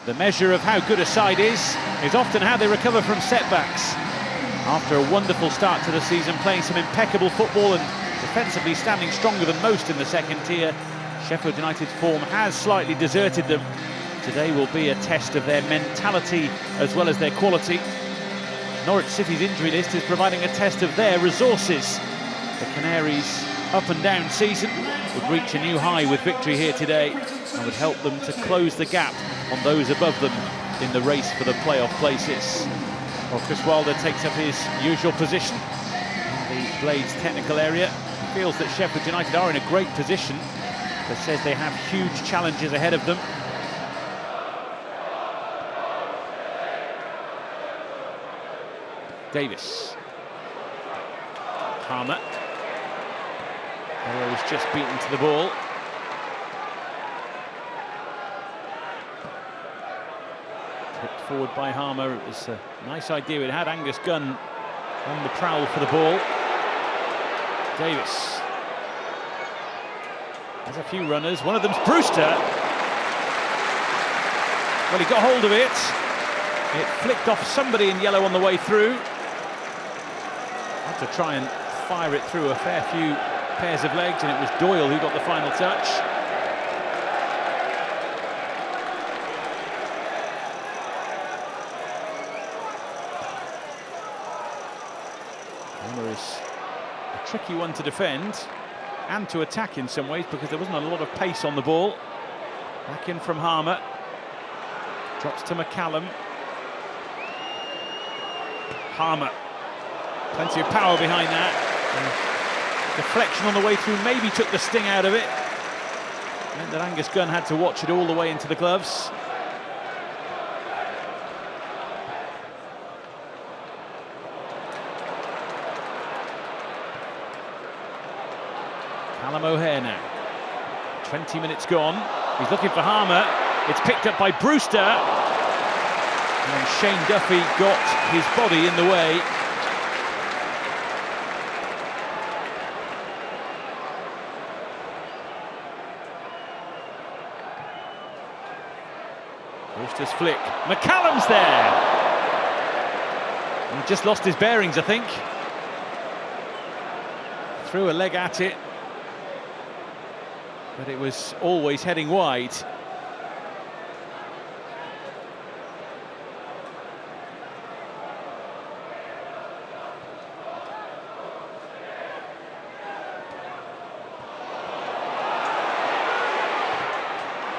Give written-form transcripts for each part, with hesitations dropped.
The measure of how good a side is often how they recover from setbacks. After a wonderful start to the season, playing some impeccable football and defensively standing stronger than most in the second tier, Sheffield United's form has slightly deserted them. Today will be a test of their mentality as well as their quality. Norwich City's injury list is providing a test of their resources. The Canaries' up and down season would reach a new high with victory here today and would help them to close the gap on those above them in the race for the playoff places. Well, Chris Wilder takes up his usual position in the Blades technical area. He feels that Sheffield United are in a great position, but says they have huge challenges ahead of them. Davis. Harmer. Barrow's just beaten to the ball. Tipped forward by Harmer. It was a nice idea. It had Angus Gunn on the prowl for the ball. Davis has a few runners. One of them's Brewster. Well, he got hold of it. It flicked off somebody in yellow on the way through. Had to try and fire it through a fair few pairs of legs, and it was Doyle who got the final touch. Harmer is a tricky one to defend and to attack in some ways because there wasn't a lot of pace on the ball. Back in from Harmer. Drops to McCallum. Harmer. Plenty of power behind that. Deflection on the way through maybe took the sting out of it. Meant that Angus Gunn had to watch it all the way into the gloves. Callum O'Hare now. 20 minutes gone. He's looking for Harmer. It's picked up by Brewster. And Shane Duffy got his body in the way. Brewster's flick. McCallum's there. He just lost his bearings, I think. Threw a leg at it, but it was always heading wide.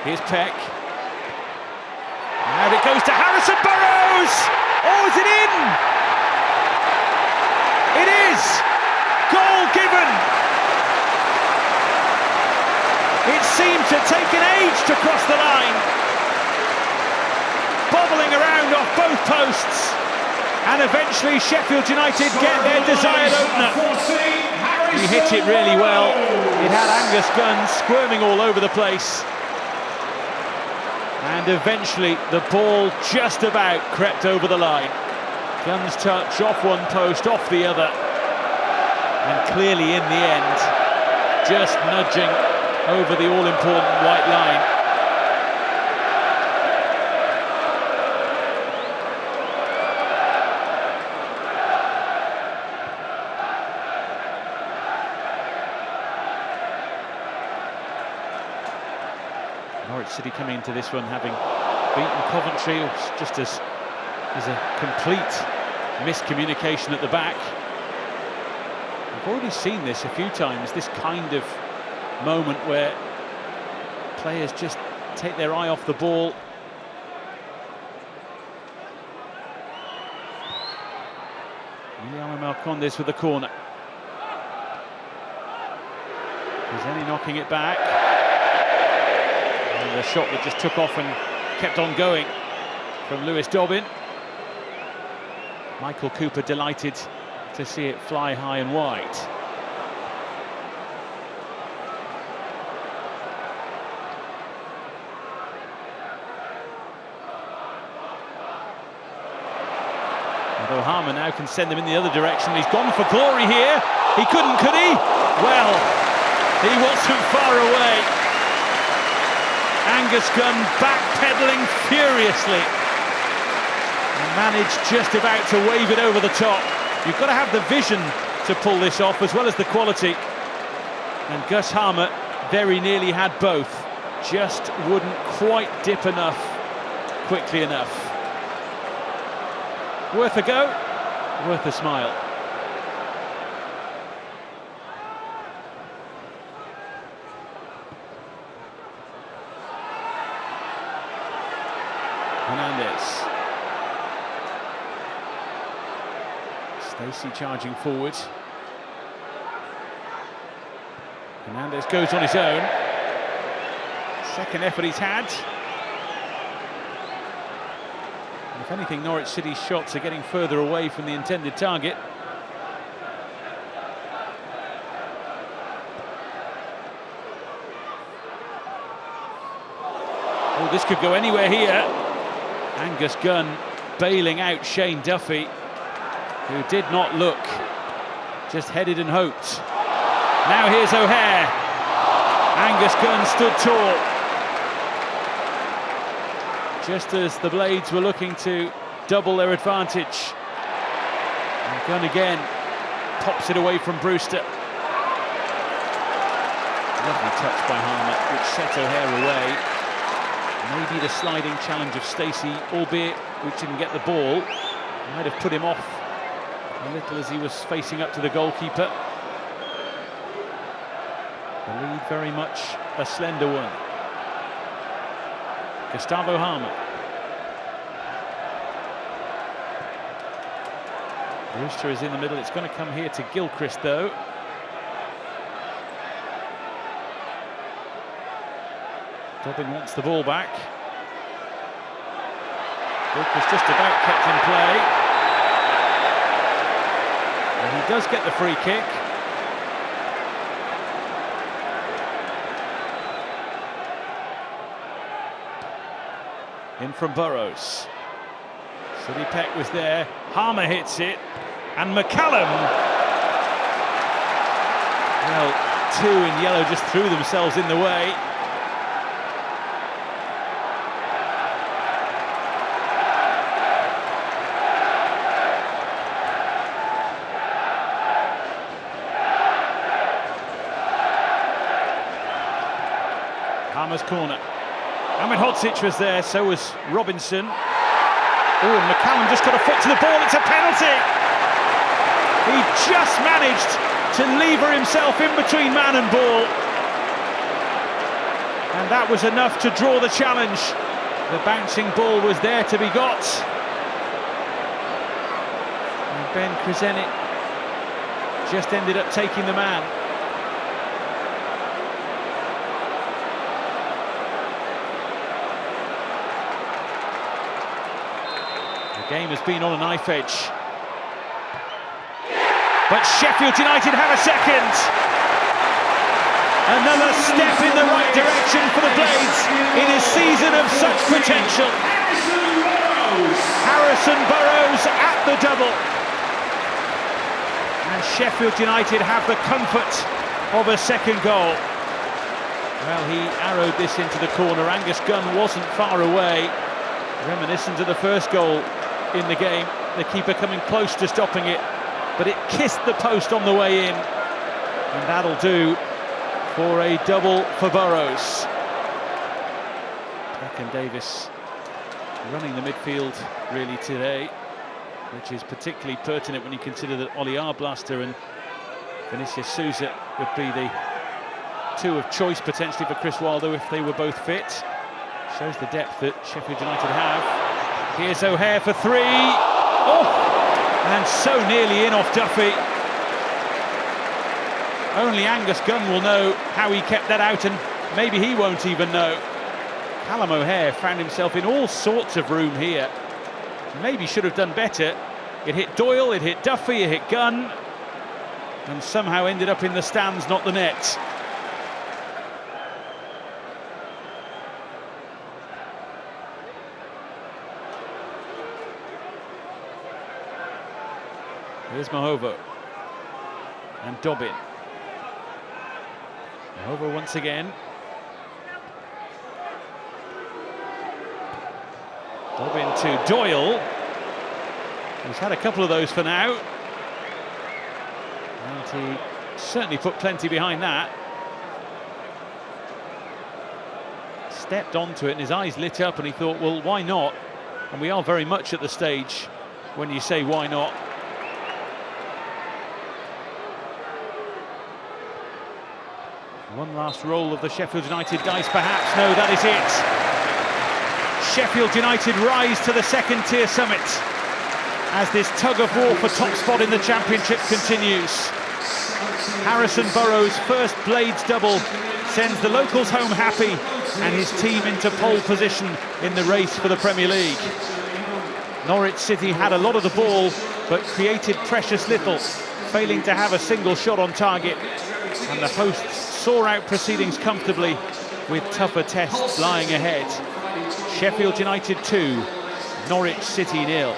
Here's Peck. And it goes to Harrison Burrows! Oh, is it in? It is! Goal given! It seemed to take an age to cross the line. Bobbling around off both posts. And eventually Sheffield United get their desired opener. He hit it really well. It had Angus Gunn squirming all over the place. And eventually the ball just about crept over the line. Gunn's touch off one post, off the other. And clearly in the end, just nudging over the all-important white line. Norwich City coming into this one having beaten Coventry just as a complete miscommunication at the back. We've already seen this a few times, this kind of moment where players just take their eye off the ball. Emiliano Marcondes with the corner. Pizzeni knocking it back. And the shot that just took off and kept on going from Lewis Dobbin. Michael Cooper delighted to see it fly high and wide. Although Harmer now can send them in the other direction. He's gone for glory here. He couldn't, could he? Well, he wasn't far away. Angus Gunn backpedaling furiously and managed just about to wave it over the top. You've got to have the vision to pull this off as well as the quality. And Gus Harmer very nearly had both. Just wouldn't quite dip enough, quickly enough. Worth a go, worth a smile. Hernandez. Stacey charging forward. Hernandez goes on his own. Second effort he's had. If anything, Norwich City's shots are getting further away from the intended target. Oh, this could go anywhere here. Angus Gunn bailing out Shane Duffy, who did not look, just headed and hoped. Now here's O'Hare. Angus Gunn stood tall. Just as the Blades were looking to double their advantage. And Gunn again pops it away from Brewster. Lovely touch by Harmer, which set O'Hare away. Maybe the sliding challenge of Stacey, albeit which didn't get the ball, might have put him off a little as he was facing up to the goalkeeper. The lead very much a slender one. Gustavo Harmer. Brewster is in the middle. It's going to come here to Gilchrist, though. Dobbin wants the ball back. Gilchrist just about kept in play. And he does get the free kick. In from Burrows. City Peck was there. Harmer hits it. And McCallum. Well, two in yellow just threw themselves in the way. Harmer's corner. Ahmed Hodzic was there, so was Robinson. Oh, and McCallum just got a foot to the ball, it's a penalty! He just managed to lever himself in between man and ball. And that was enough to draw the challenge. The bouncing ball was there to be got. And Ben Krzenik just ended up taking the man. Game has been on a knife edge. But Sheffield United have a second. Another step in the right direction for the Blades in a season of such potential. Harrison Burrows at the double. And Sheffield United have the comfort of a second goal. Well, he arrowed this into the corner. Angus Gunn wasn't far away. Reminiscent of the first goal in the game, the keeper coming close to stopping it, but it kissed the post on the way in, and that'll do for a double for Burrows. Peck and Davis running the midfield really today, which is particularly pertinent when you consider that Ollie Arblaster and Vinicius Souza would be the two of choice potentially for Chris Wilder if they were both fit. Shows the depth that Sheffield United have. Here's O'Hare for three. Oh! And so nearly in off Duffy. Only Angus Gunn will know how he kept that out, and maybe he won't even know. Callum O'Hare found himself in all sorts of room here. Maybe should have done better. It hit Doyle, it hit Duffy, it hit Gunn, and somehow ended up in the stands, not the net. Here's Mahovo and Dobbin. Mahovo once again. Lob into Doyle. He's had a couple of those for now. And he certainly put plenty behind that. Stepped onto it and his eyes lit up and he thought, well, why not? And we are very much at the stage when you say why not. One last roll of the Sheffield United dice perhaps. No, that is it. Sheffield United rise to the second tier summit as this tug of war for top spot in the Championship continues. Harrison Burrows' first Blades double sends the locals home happy and his team into pole position in the race for the Premier League. Norwich City had a lot of the ball but created precious little, failing to have a single shot on target, and the hosts saw out proceedings comfortably with tougher tests lying ahead. Sheffield United 2, Norwich City 0.